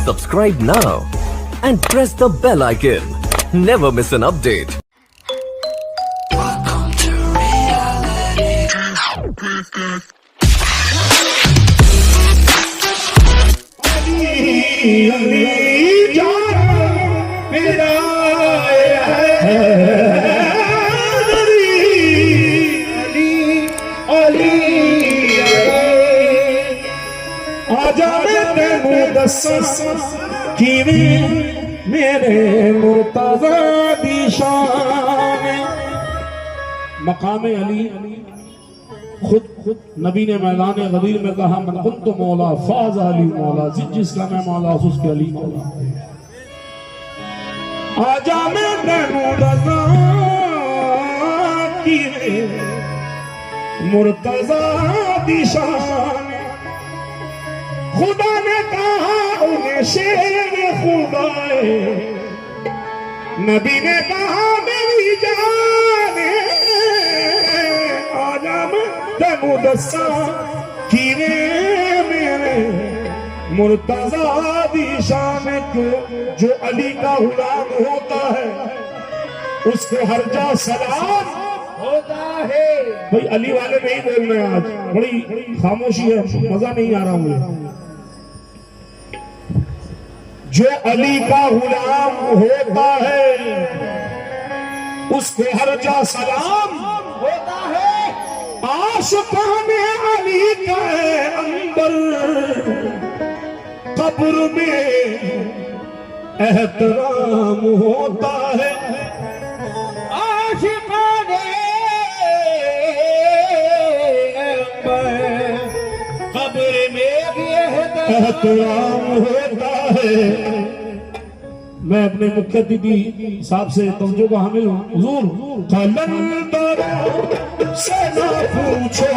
Subscribe now and press the bell icon. Never miss an update. मेरे मुर्तज़ा दी शान मकाम अली खुद नबी ने मैदान गदीर में कहा मन कुंत मौला फाज अली मौला जिसका मैं मौला उसके अली मौला आजा मैं तेनू दसा की मुर्तज़ा दी शान खुदा ने कहा उन्हें शेर खुदा नबी ने कहा मेरी जान आजा मैं तेनू दसा कि मेरे मुर्तज़ा दी शान को जो अली का गुलाम होता है उसको हर जा सलाम होता है। भाई अली वाले नहीं बोल रहे आज, बड़ी खामोशी है, मजा नहीं आ रहा मुझे। जो अली का गुलाम होता है उसको हर जा सलाम होता है। आशिकाने अली का अंदर कब्र में एहतराम होता है। आशिकाने कब्र में भी एहतराम होता है। मैं अपने मुख्य अतिथि साहब से तवज्जो का हामिल हूँ। हुजूर कलंदरों से ना पूछो,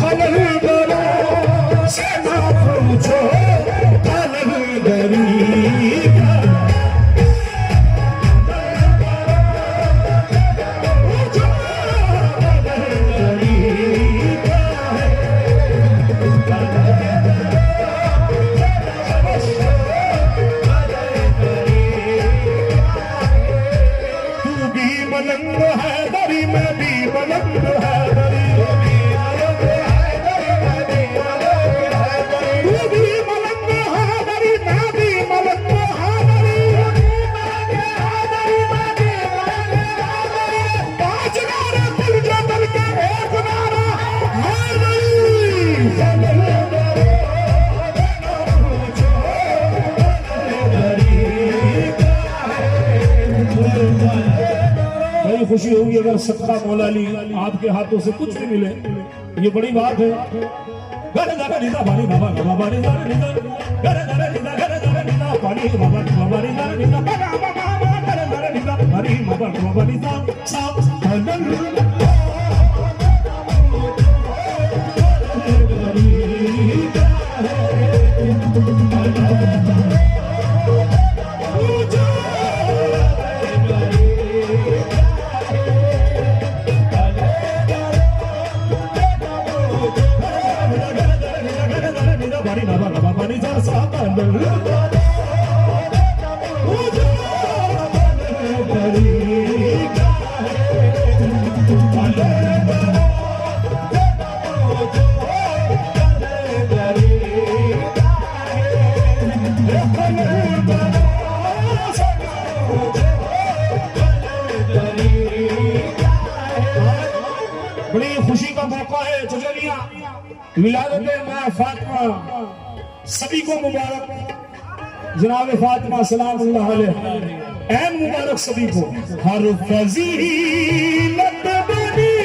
कलंदरों से ना पूछो कलंदरी खुशी होगी अगर सदका मौला अली आपके हाथों से कुछ भी मिले, ये बड़ी बात है। बड़ी खुशी का मौका है। चचलिया विलादत मां फातिमा सभी को मुबारक। जनाब फातिमा सलामुल्लाह अलैहा ऐन मुबारक सभी को। हर फजीलत बनी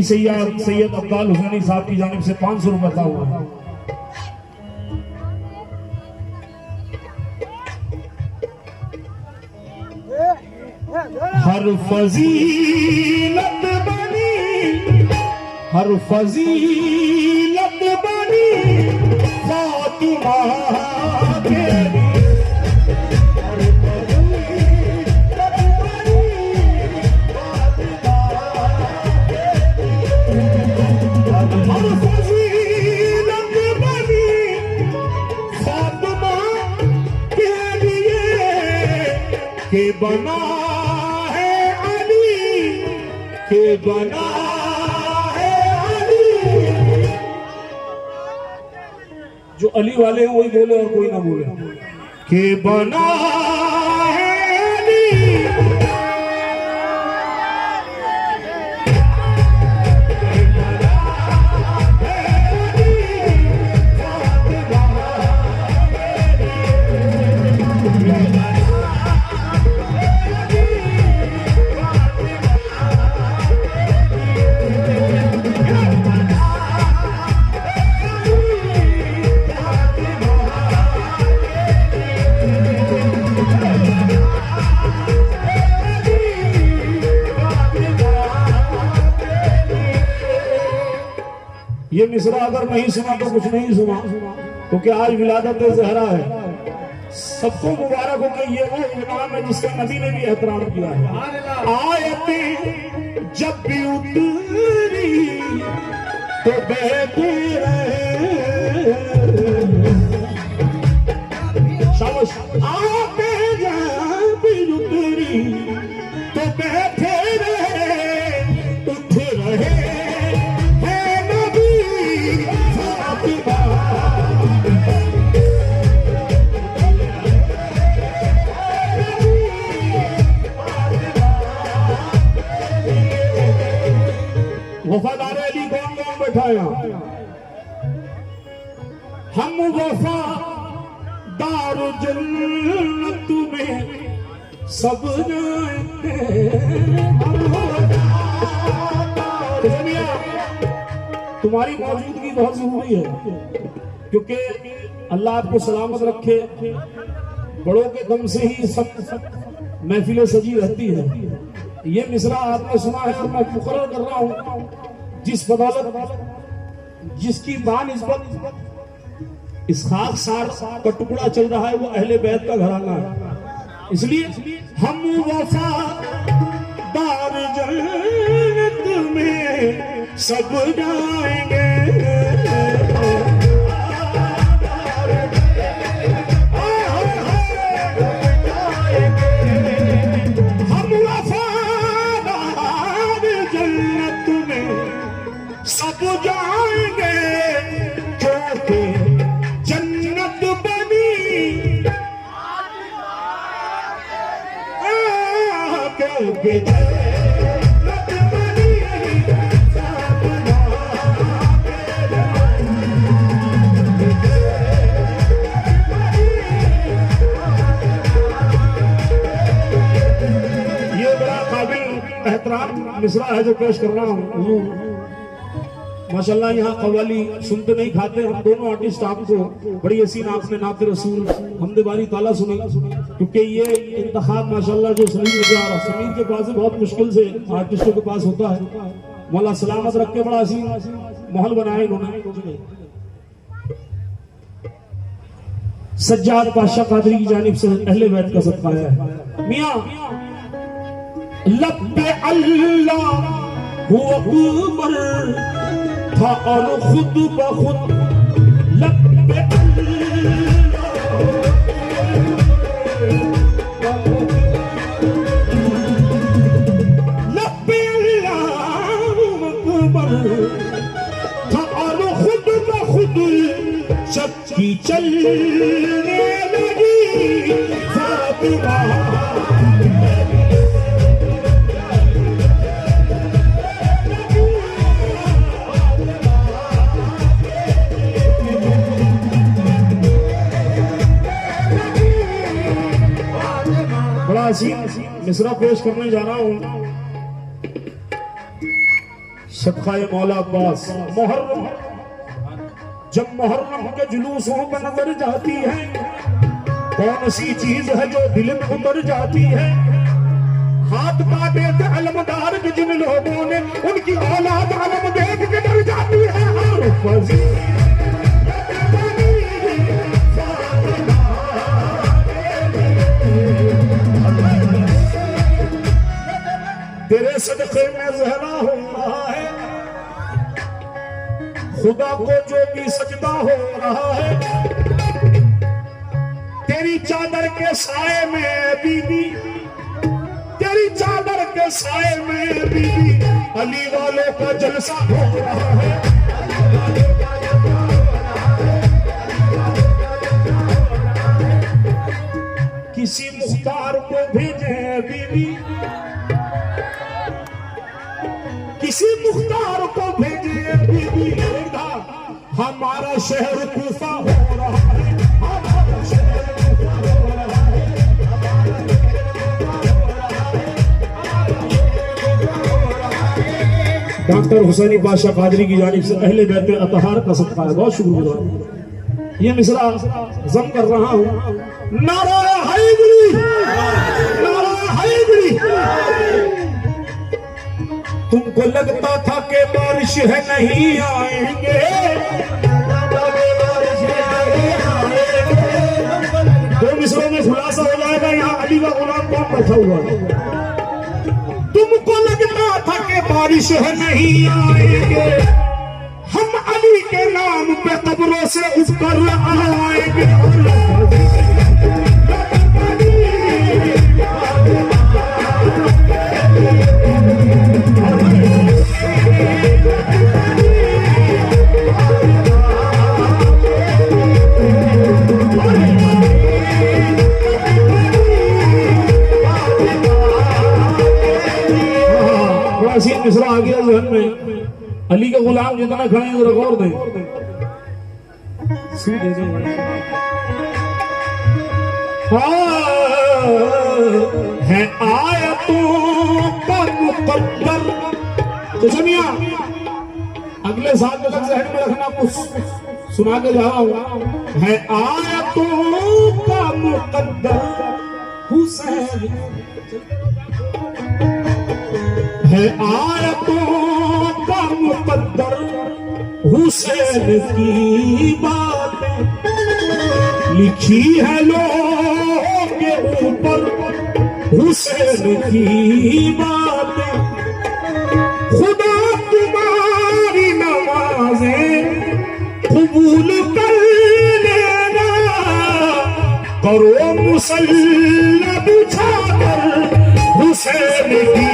सैयद अब्दाल हुसैनी साहब की जानिब से 500 रुपए था हुआ। हर फजीलत बनी, हर फजीलत बनी फातिमा तेरी। के बना है अली, के बना है अली। जो अली वाले हैं वही बोले और कोई ना बोले। के बना है अली, ये मिसरा अगर नहीं सुना तो कुछ नहीं सुना, क्योंकि आज विलादत ज़हरा है। सबको मुबारक हो कि ये वो इमाम है जिसका नबी ने भी एहतराम किया है। आयतें जब भी उतरी तो बहते रहे, शाबाश। आयतें जब भी उतरी तो बहते रहे, उठ रहे वफादार अली कौन कौन बैठा है? हम वफादार जन्नत में सब तुम्हारी मौजूदगी बहुत जरूरी है, क्योंकि अल्लाह आपको सलामत रखे। बड़ों के दम से ही सब महफिलें सजी रहती है। ये मिसरा आपने सुना है और मैं मुकर्रर कर रहा हूँ, जिस बदौलत जिसकी बानिस्बत इस खाक सार का टुकड़ा चल रहा है वो अहले बैत का घराना है। इसलिए हम वफादार जन्नत में सब जाएंगे। सब जाएंगे क्योंकि जन्नत बनी, क्योंकि जन्नत बनी। ये बड़ा काबिल एहतराम मिसरा है जो पेश कर रहा हूँ। माशाल्लाह यहाँ कव्वाली सुनते नहीं खाते। हम दोनों आर्टिस्ट आपको बड़ी हसीन आपने नात रसूल हमदे बारी ताला सुनी, क्योंकि ये इंतखाब माशाल्लाह जो समीर के पास बहुत मुश्किल से आर्टिस्टों के पास होता है। मौला सलामत रख के बड़ा हसीन माहौल बनाया इन्होंने। सज्जाद पाशा कादरी की जानिब से अहले बैत का सदका है। मियां लब्बे अल्लाह हुआ अकबर था और खुद ब खुद लब्बे अल्लाह अकबर था और खुद ब खुद चक्की चलने लगी फातिमा। मिसरा पेश करने जा रहा हूँ। सदकाए मौला अब्बास। मुहर्रम जब मुहर्रम के जुलूसों पर नजर जाती है, कौन सी चीज है जो दिल में उतर जाती है? हाथ काटे थे अलमदार के जिन लोगों ने, उनकी औलाद अलम देख के डर जाती है। तेरे सदक़े में ज़हरा हो रहा है, खुदा को जो भी सजदा हो रहा है। तेरी चादर के साए में बीबी साए में बीबी अली वालों का जलसा हो रहा है। किसी मुख्तार को भेजे बीबी, किसी मुख्तार को भेजे बीबी, हमारा शहर कूफा हो रहा है, हमारा शहर कूफा हो रहा है, डॉक्टर हुसैनी बादशाह कादरी की जानिब से अहले बैत अतहार का सदका है, बहुत शुक्रगुजार। ये मिसरा जम कर रहा हूँ। नारा हैदरी, नारा हैदरी। तुमको लगता था कि बारिश है नहीं आएंगे, दो मिसरों में खुलासा हो जाएगा यहाँ अली का गुलाम कौन बैठा हुआ है। तुमको लगता था कि बारिश है नहीं आएंगे, हम अली के नाम पे कब्रों से उठकर आएंगे। मिसरा आ गया जहन में, अली के गुलाम जितना खड़े हैं रिकॉर्ड दें। है आयतों का मुकद्दर, तो सुनिया अगले साल तक जहन में रखना, कुछ सुना के जा रहा हूं। है आयतों का मुकद्दर हुसैन, है आयतों का मुकद्दर हुसैन की बातें, लिखी है लोगों के ऊपर हुसैन की बातें। खुदा तुम्हारी नमाजें कबूल कर लेना, करो मुसल्ला बिछाकर हुसैन की।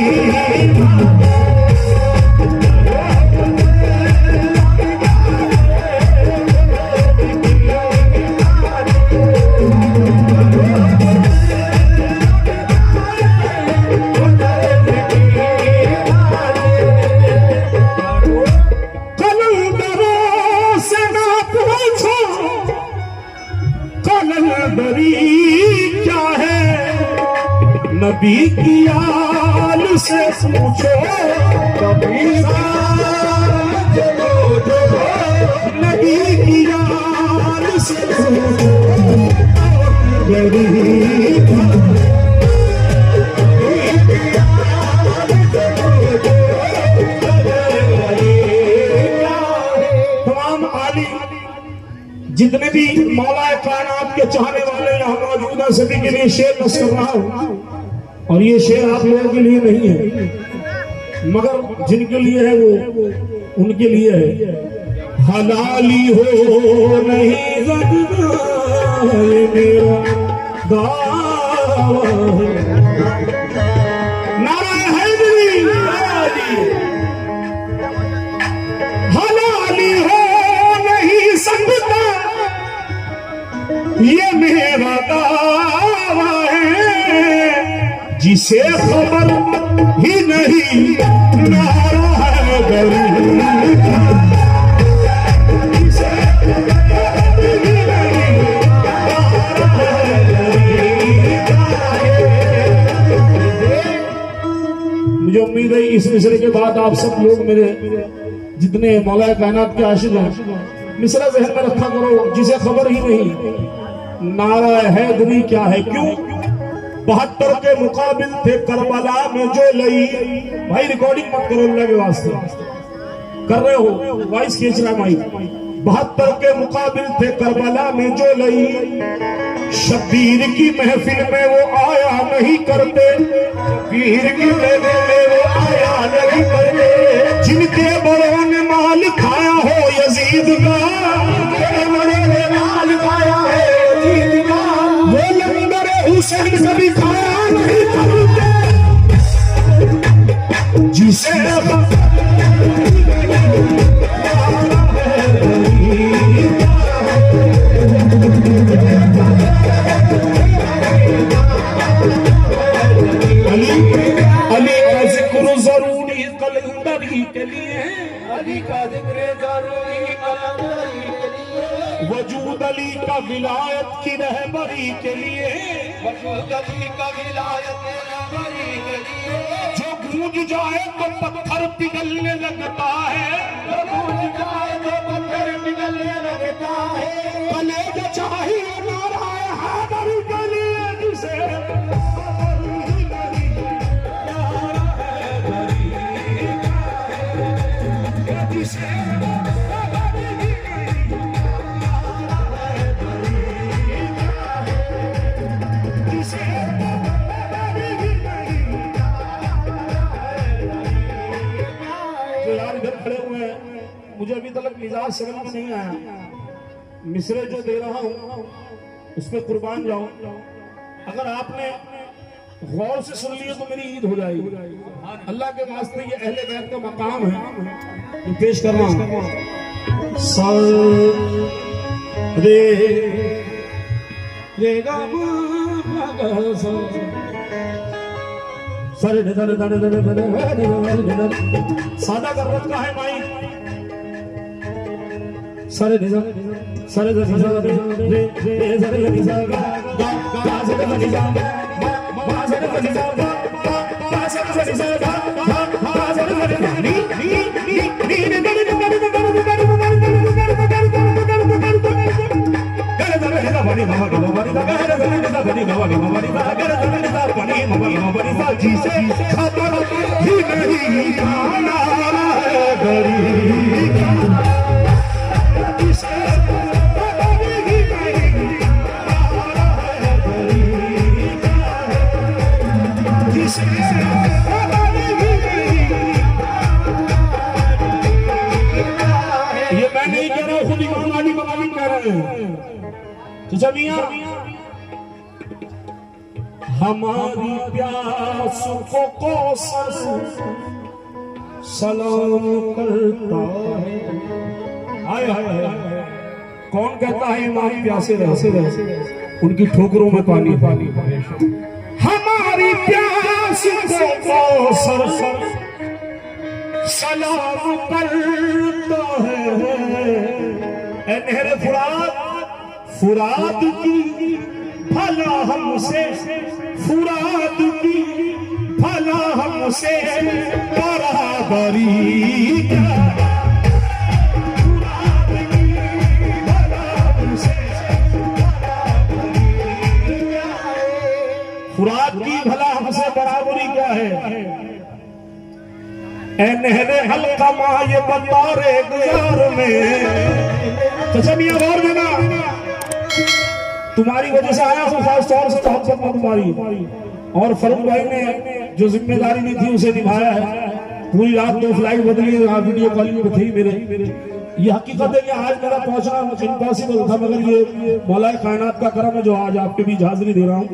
क्या है नबी की आल से पूछो, नबी की आल से पूछो। तमाम आली जितने भी मौलाए कायनात के चाहने वाले यहाँ मौजूद हैं, सभी के लिए शेर नस कर रहा हूँ। और ये शेर आप लोगों के लिए नहीं है, मगर जिनके लिए है वो उनके लिए है। हलाली हो नहीं सकता ये मेरा दावा है। नारा हैदरी, हलाली हो नहीं सकता ये मेरा दावा है, जिसे खबर ही नहीं नारा हैदरी। मुझे उम्मीद है इस मिसरे के बाद आप सब लोग मेरे जितने मौलाए कायनात के आशिक हैं, मिसरा जहन में रखा करो, जिसे खबर ही नहीं नारा हैदरी क्या है। क्यों 72 के मुकाबिल थे करबला में जो लई। भाई रिकॉर्डिंग मत करो अल्लाह के वास्ते, कर रहे हो वॉइस खींच रहा भाई। 72 के मुकाबिल थे करबला में जो लई, शबीर की महफिल में वो आया नहीं करते, शबीर की महफिल में वो आया नहीं करते। जिनके बड़ों ने माल खाया हो यजीद का, बड़ों ने माल खाया है यजीद का, वो लंगर हुसैन कभी खाया नहीं करते। अली का जिक्र जरूरी कलंदर ही के लिए, अली का जिक्र जरूरी कलंदरी के लिए, वजूद अली का विलायत की रहबरी के लिए, वजूद अली का विलायत रहबरी के लिए, जो गूंज जाए तो पत्थर पिघलने लगता है, जो गूंज जाए तो पत्थर पिघलने लगता है, कलेजा चाहिए नाराए हैदर के लिए जिसे मुझे अभी तक मिजाज समझ में नहीं आया। मिसरे जो दे रहा हूं उस पर कुर्बान जाऊं। अगर आपने गौर से सुन लिया तो मेरी ईद हो जाएगी। अल्लाह के वास्ते ये अहले बैत का मकाम है जो पेश कर रहा हूं। सर रे रे गा सादा गर्वत का है माई सारे निजा सारे रे रे रे सारे निजा गा गा सारे निजा गा सारे निजा गा गा सारे निजा गा गा सारे नी नी नी ये मैं नहीं कह रहा, खुद इमाम अली बगाली कह रहे हैं। तो जमिया हमारी प्यास को कौसर सलाम करता है। हाय हाय हाय, कौन कहता है हमारी प्यासे रहे उनकी ठोकरों में पानी पानी। हमारी प्यास को कौसर सलाम करता है। नहर फुराद की भला हमसे, फुराद की भला हमसे बराबरी फुराद की भला हमसे बराबरी क्या है। नहरे हल्का माँ ये बंदारे गुजार में। तो सब ये गौर देना, तुम्हारी वजह से आया हूँ खास तौर से मोहब्बत में तुम्हारी। और फरूक भाई ने जो जिम्मेदारी दी थी उसे निभाया है। पूरी रात में फ्लाइट बदली, वीडियो कॉलिंग में थी मेरे। ये हकीकत है कि आज मेरा पहुंचना इम्पॉसिबल था, मगर ये मौलाए कायनात का करम है जो आज आपके बीच हाजिरी दे रहा हूँ।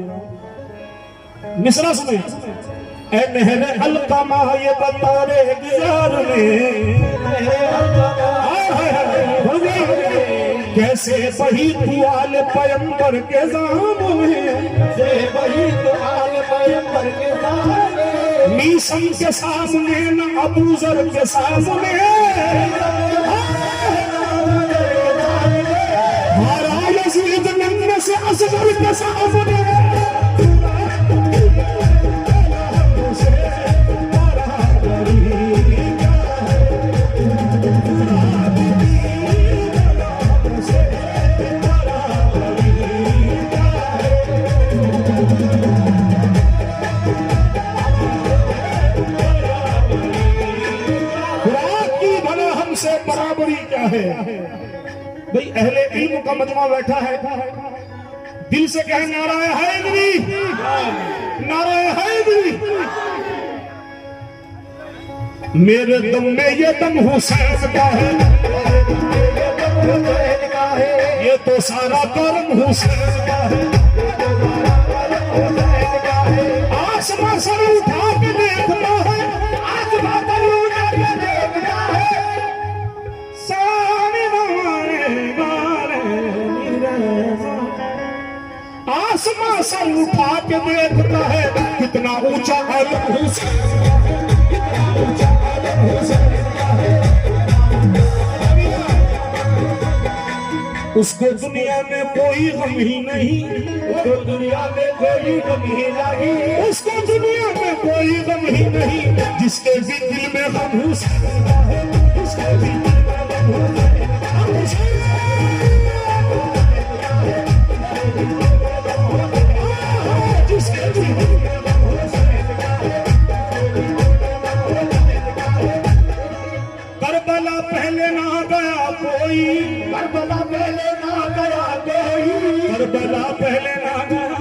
मिसरा सुने, ए नहरे अलकमा ये बंदारे गुजार में, कैसे बही तुआल पैगंबर के सामने, वही तो आल पैगंबर के सामने, मीसम के सामने न अबू जर के सामने, हमारा यजीद नन्हे से असगर के सामने। बराबरी क्या है भाई। अहले इल्म का मजमा बैठा है, दिल से कहे नाराए हैदरी, नाराए हैदरी। मेरे दम में ये दम हुसैन का है, ये तो सारा कर्म हुसैन का है। आसमां सर उठा के देखता है, आज बादल आसमां सर उठा के देखता है कितना ऊंचा आलम हुसैन, कितना ऊंचा आलम हुसैन का है। उसको दुनिया में कोई गम ही नहीं, उसको दुनिया में कोई गम ही नहीं, उसको दुनिया में कोई गम ही नहीं, जिसके भी दिल में गम हुसैन का है, जिसके भी दिल में गम हुसैन करबला पहले ना गया कोई, करबला पहले ना गया कोई, करबला पहले ना गया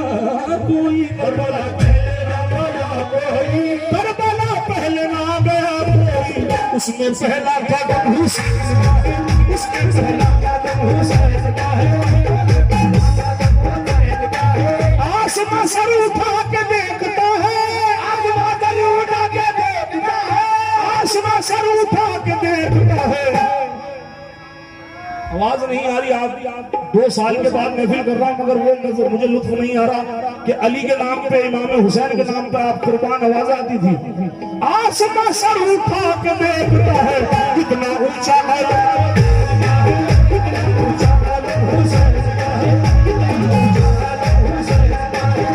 कोई, करबला पहले ना गया कोई, करबला पहले ना गया कोई, उसमें पहला कदम हुसैन, उसमें पहला कदम हुसैन का है। आसमां सर उठा के देखता है, आसमां सर उठा के देखता है, आसमां सर उठा के देखता है। आवाज नहीं आ रही, आप 2 साल के बाद महफिल कर रहा हूं, मगर वो मुझे लुत्फ नहीं आ रहा कि अली के नाम पे, इमाम हुसैन के नाम पे आप कुर्बान आवाज आती थी। आसमां सर उठा के देखता है कितना ऊंचा आलम, कितना ऊंचा आलम हुसैन का है, कितना ऊंचा आलम हुसैन का है।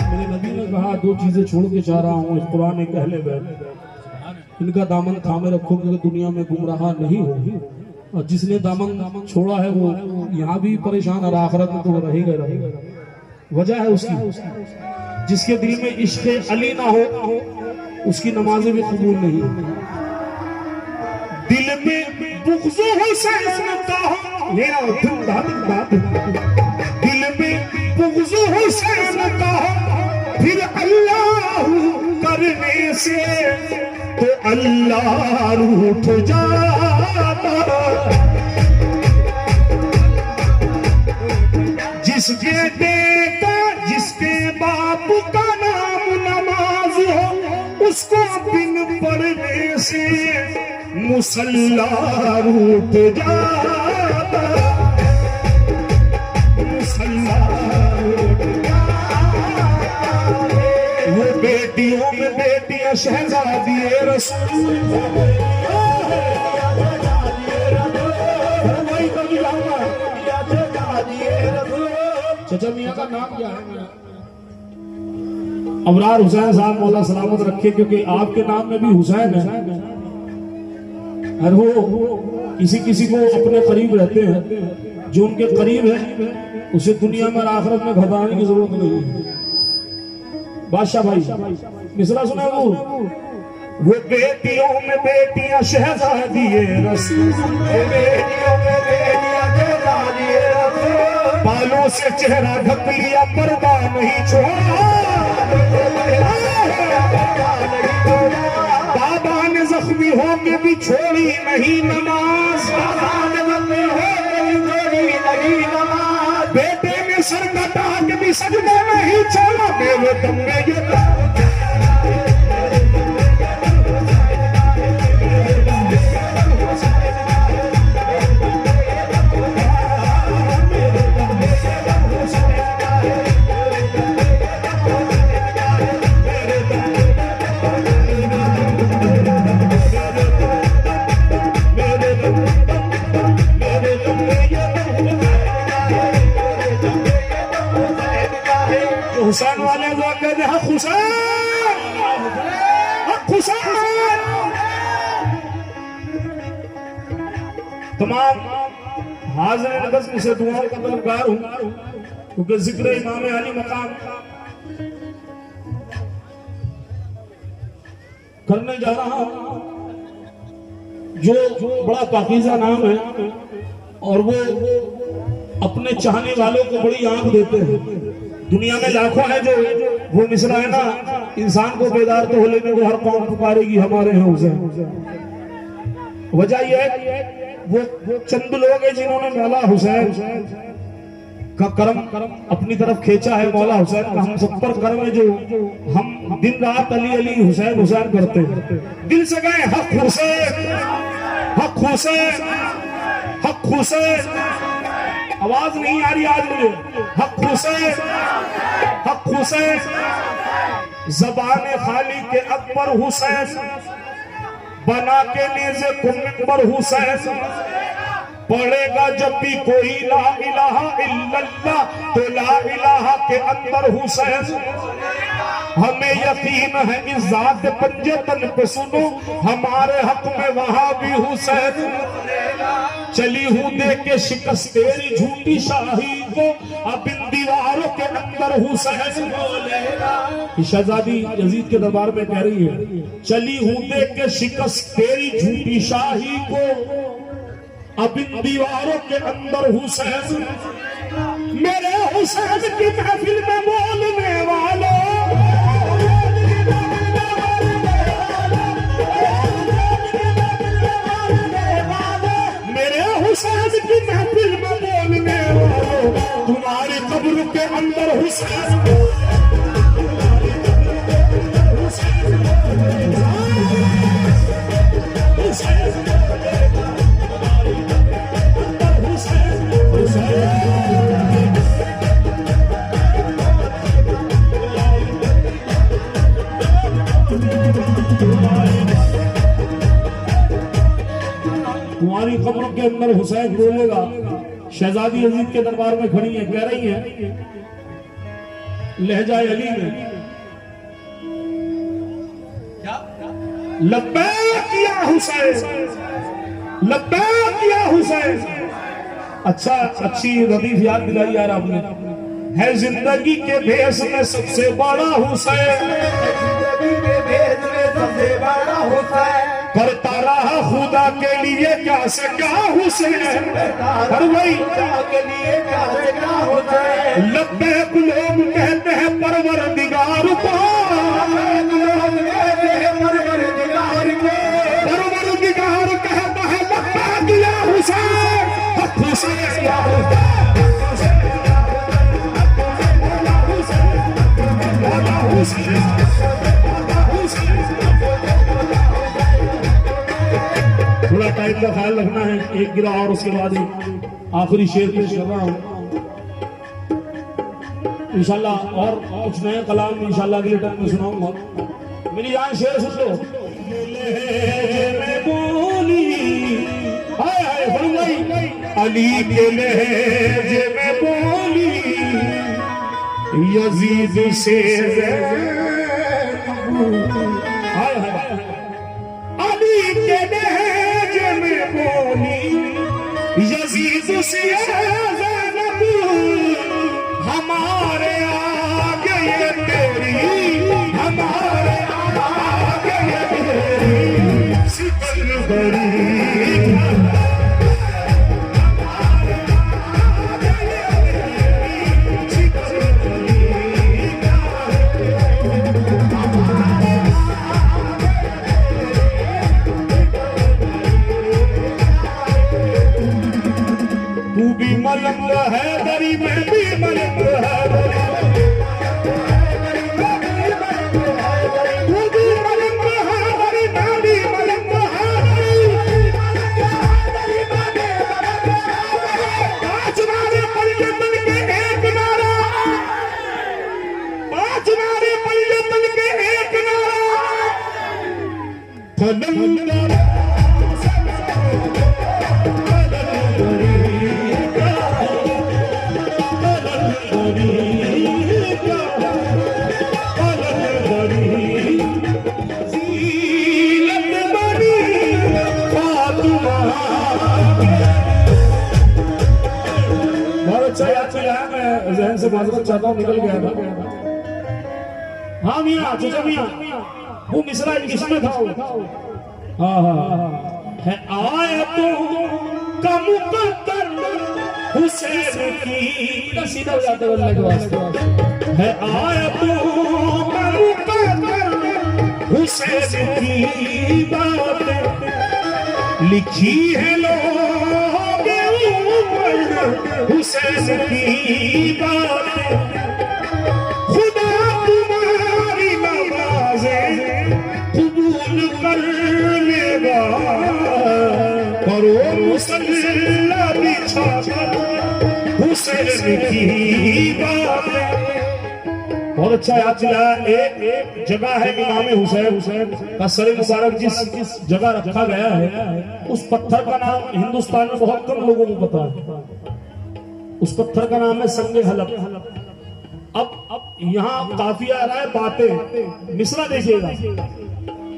मेरे नबी ने कहा 2 चीजें छोड़ के जा रहा हूँ, इस कुरान एक अहले बैत, इनका दामन थामे रखो क्योंकि दुनिया में गुमराह नहीं होगी, और जिसने दामन छोड़ा है वो यहाँ भी परेशान और आखिरत में तो रहेगा रहेगा। वजह है उसकी, जिसके दिल में इश्क अली ना हो उसकी नमाजें भी कबूल नहीं। दिल में बुग़्ज़ हुसैन का हो, दिल में बुग़्ज़ हुसैन का हो, फिर अल्लाह करने से तो अल्लाह रूठ जाता। जिसके बेटा जिसके बाप का नाम नमाज हो, उसको बिन पढ़ने से मुसल्ला रूठ जाता, मुसल्ला रूठ जाता। वो बेटियों में बेटियां शहजादी रसूल, चाचा मियां का नाम क्या है? अबरार हुसैन साहब मौला सलामत रखे, क्योंकि आपके नाम में भी हुसैन है। और वो किसी किसी को अपने करीब रहते हैं, जो उनके करीब है उसे दुनिया में आखिरत में घबराने की जरूरत नहीं है। बादशाह भाई मिसरा सुना वो बेटियों में बेटियां शहजादी रसूल, बेटियों में बेटियां शहजादी रसूल, बालों से चेहरा ढक लिया पर्दा नहीं छोड़ा, बाबा ने जख्मी होके भी छोड़ी नहीं नमाज, बेटे ने सर कटा के भी सजदे नहीं छोड़ा, मेरे दम में ये हुसैन वाले लोग कहते हैं हक हुसैन, हक हुसैन। तमाम हाज़िरीन बज़्म से दुआओं का तलबगार हूँ, क्योंकि जिक्र इमाम अली मकाम करने जा रहा हूँ, जो बड़ा पाकीज़ा नाम है, और वो अपने चाहने वालों को बड़ी आंख देते हैं। दुनिया में लाखों है जो वो मिसरा है ना, इंसान को बेदार तो हो लेने को हर कौम पुकारेगी हमारे हैं हुसैन। वजह यह है वो चंद लोग हैं जिन्होंने मौला हुसैन का करम अपनी तरफ खींचा है। मौला हुसैन का हम सब पर करम है, जो हम दिन रात अली अली हुसैन हुसैन करते हैं, दिल से गए हक हुसैन, हक हुसैन, हक हुसैन, आवाज नहीं आ रही आज मुझे, हक हुसैन, हक हुसैन, ज़बान खाली के अकबर हुसैन, बना के नेज़े कुम्बर हुसैन, पढ़ेगा जब भी कोई ला इलाहा इल्लल्लाह तो ला इलाहा के अंदर हुसैन। हमें यकीन है इस जात पंजे तन पे सुनो, हमारे हक में वहां भी हुसैन। चली हूं दे के शिकस्त तेरी झूठी शाही को, अब इन दीवारों के अंदर हुसैन। शहजादी यजीद के दरबार में कह रही है, चली हूं दे के शिकस्त तेरी झूठी शाही को, अब इन दीवारों के अंदर हुसैन। मेरे हुसैन की महफिल में बोलने वालों, मेरे हुसैन की महफिल में बोलने वालों, तुम्हारी कब्र के अंदर हुसैन। तुम्हारी कब्र के अंदर हुसैन बोलेगा। शहजादी यजीद के दरबार में खड़ी है, कह रही है लहजा अली में, लब्बैक या हुसैन, लब्बैक या हुसैन। अच्छा, अच्छी रदीफ याद दिलाई यार आपने। है जिंदगी के भेस में सबसे बड़ा हुसैन, जिंदगी के भेद में सबसे बड़ा हुसैन, करता रहा खुदा के लिए क्या से क्या हुसैन, पर वही के लिए क्या से क्या हुसैन। लब्बैक लोग कहते हैं परवरदिगार को, लोग कहते हैं परवरदिगार को, परवरदिगार कहता है लब्बैक या हुसैन, हक हुसैन या हुसैन। थोड़ा टाइम का ख्याल रखना है, एक गिरा और उसके बाद एक आखिरी शेर पेश कर रहा हूं इंशाल्लाह, और कुछ नए कलाम इंशाल्लाह अगले टाइम में सुनाऊंगा। मेरी जान शेर सुन लो। अली के लहजे में बोली यजीद से अली के लहजे में बोली यजीद से हमारे आगे ये तेरी, हमारे आगे ये तेरी सिकल बड़ी। तू भी मलंग है दरी में भी मलंग है, तू भी मलंग है दरी में भी मलंग है। पांच नारे परिवर्तन के एक नारा, पांच नारे परिवर्तन के एक नारा, फलंग जहन से माजरत चाहता हूँ, निकल गया था। हाँ मियाँ, चाचा मियाँ, वो मिसरा इसमें था। हाँ हाँ है आया तो कम कर हुसैन की, सीधा हो जाते अल्लाह के वास्ते। है आया तो कम कर हुसैन की बात, लिखी है लोग हुसैन की बात। खुदा तुम्हारी नमाज़ें कबूल कर लेगा, की बातें। बहुत अच्छा याद दिला। एक जगह है इमाम हुसैन का सर मुबारक जिस जगह रखा गया है, उस पत्थर का नाम हिंदुस्तान में बहुत कम लोगों को पता है। उस पत्थर का नाम है संगे हलफ। अब यहाँ काफी आ रहा है बातें, मिसरा देखिएगा।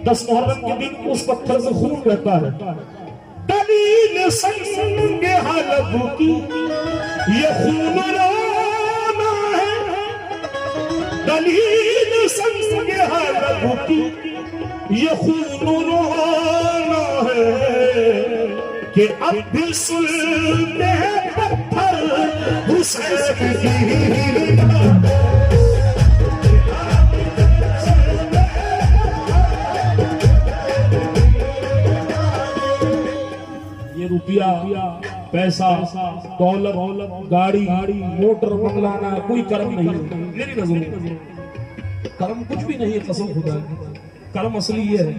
10 मुहर्रम के दिन उस पत्थर में खून रहता है। दलील संगे हलफ की ये खून रोना है, दलील संगे हलफ की ये खून रोना है कि अब भी सुनते हैं पत्थर हुसैन की। ये रुपया पैसा दौलत गाड़ी मोटर बंगलाना कोई कर्म नहीं है मेरी नजरों में। कर्म कुछ भी नहीं है, कसम खुदा की। कर्म असली ये है,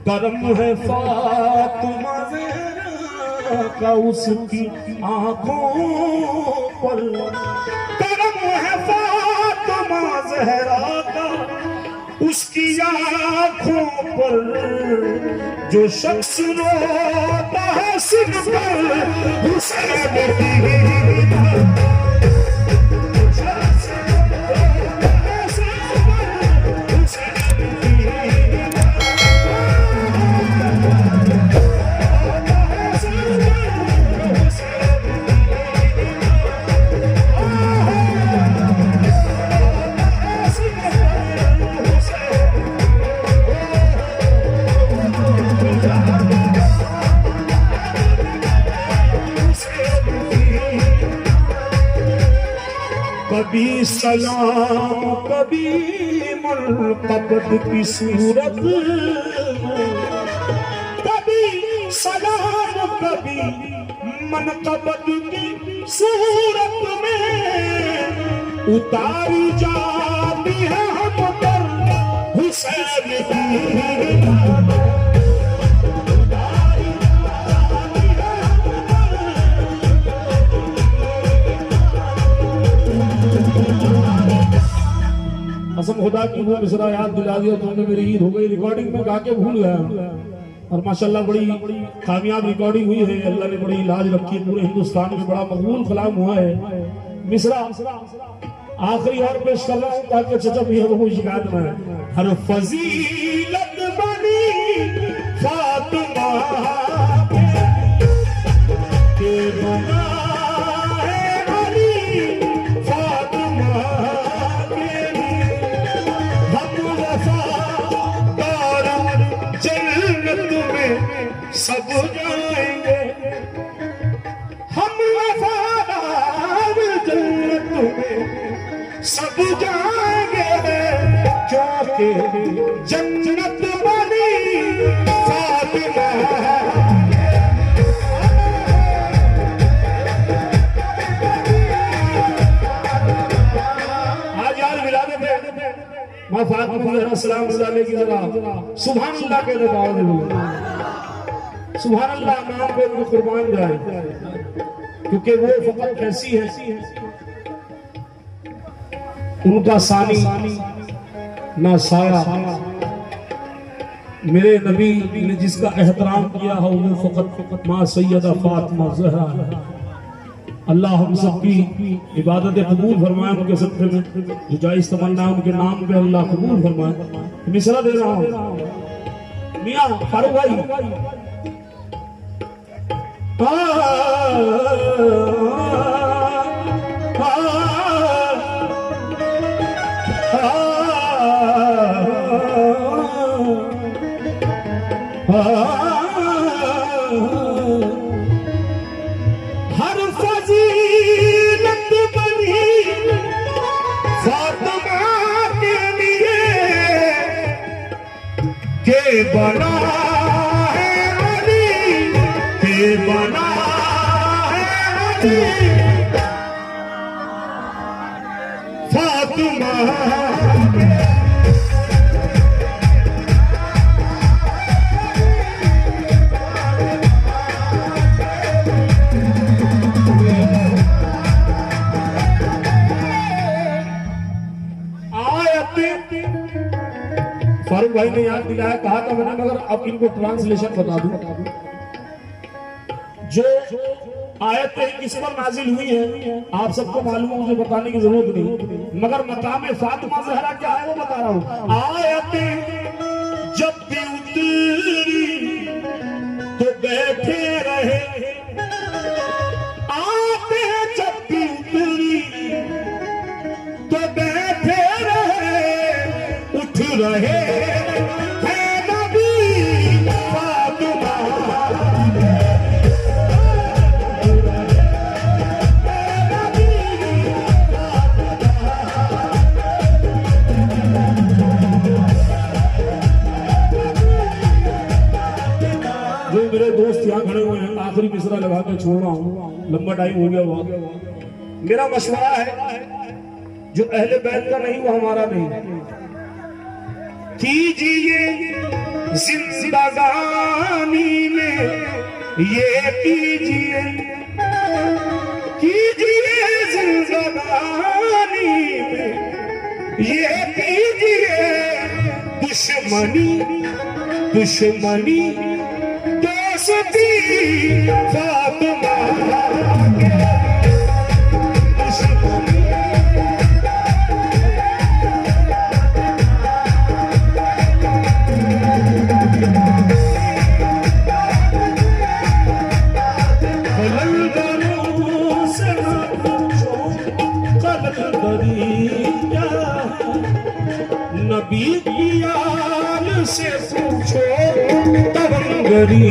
कर्म है फातिमा ज़हरा का उसकी आंखों पर, कर्म है फातिमा ज़हरा का उसकी आंखों पर, जो शख्स रोता है सिर पर हुसैन की। कभी सलाम कभी मुल्क़बत की सूरत, कभी सलाम कभी मनक़बत की सूरत में उतारी जाती है हम पर हुसैन की। कसम खुदा की वो मिसरा याद दिला दिया तुमने, मेरी ईद हो गई। रिकॉर्डिंग में गा के भूल गया और माशाल्लाह बड़ी कामयाब रिकॉर्डिंग हुई है। अल्लाह ने बड़ी लाज रखी, पूरे हिंदुस्तान में बड़ा मकबूल कलाम हुआ है। मिसरा आखिरी और पेश कर रहा हूँ ताकि चचा भैया को कोई शिकायत न है। हर फजीलत बनी फातिमा के बना है अली, फातिमा के जन्नत में सब जाएंगे, हम वफादार जन्नत में सब जाएंगे, क्योंकि जन्नत बनी फातिमा। आज यार मिला दे मैं फातिमा ज़हरा सलाम डाले की जगह सुभान अल्लाह के दबाव में सुभान अल्लाह नाम पे उनको कुर्बान जाए, क्योंकि वो फकत ऐसी है उनका सानी ना साया। मेरे नबी ने जिसका एहतराम किया हो वो फकत माँ सैयदा फातिमा ज़हरा। अल्लाह हम सबकी इबादतें कबूल फरमाए, उनके सदक़े में जो जायज़ तमन्ना उनके नाम पे अल्लाह कबूल फरमाए। मिसरा दे रहा हूँ मियां फारूक भाई। हर फजीलत बनी फातिमा के लिए के बना है अली, के बना है अली फातिमा। फारूक भाई ने याद दिलाया, कहा था मैंने, मगर अब इनको ट्रांसलेशन बता दूं। जो आयतें किस पर नाजिल हुई है आप सबको मालूम है, मुझे बताने की जरूरत नहीं, मगर मकाम फातिमा ज़हरा क्या है वो बता रहा हूं। आयतें जब भी उतरी तो बैठे रहे, आयतें जब भी उतरी तो बैठे रहे, उठ रहे हैं नबी फातिमा। जो मेरे दोस्त यहाँ खड़े हुए हैं, आखिरी मिसरा लगा के छोड़ रहा हूँ, लंबा टाइम हो गया हुआ। मेरा मशवरा है, जो अहले बैत का नहीं वो हमारा नहीं। कीजिए जिंदगानी में ये कीजिए, कीजिए जिंदगानी में ये कीजिए, दुश्मनी दुश्मनी दोस्ती फातिमा के, दुश्मनी नबी की आल से पूछो तवंगरी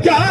क्या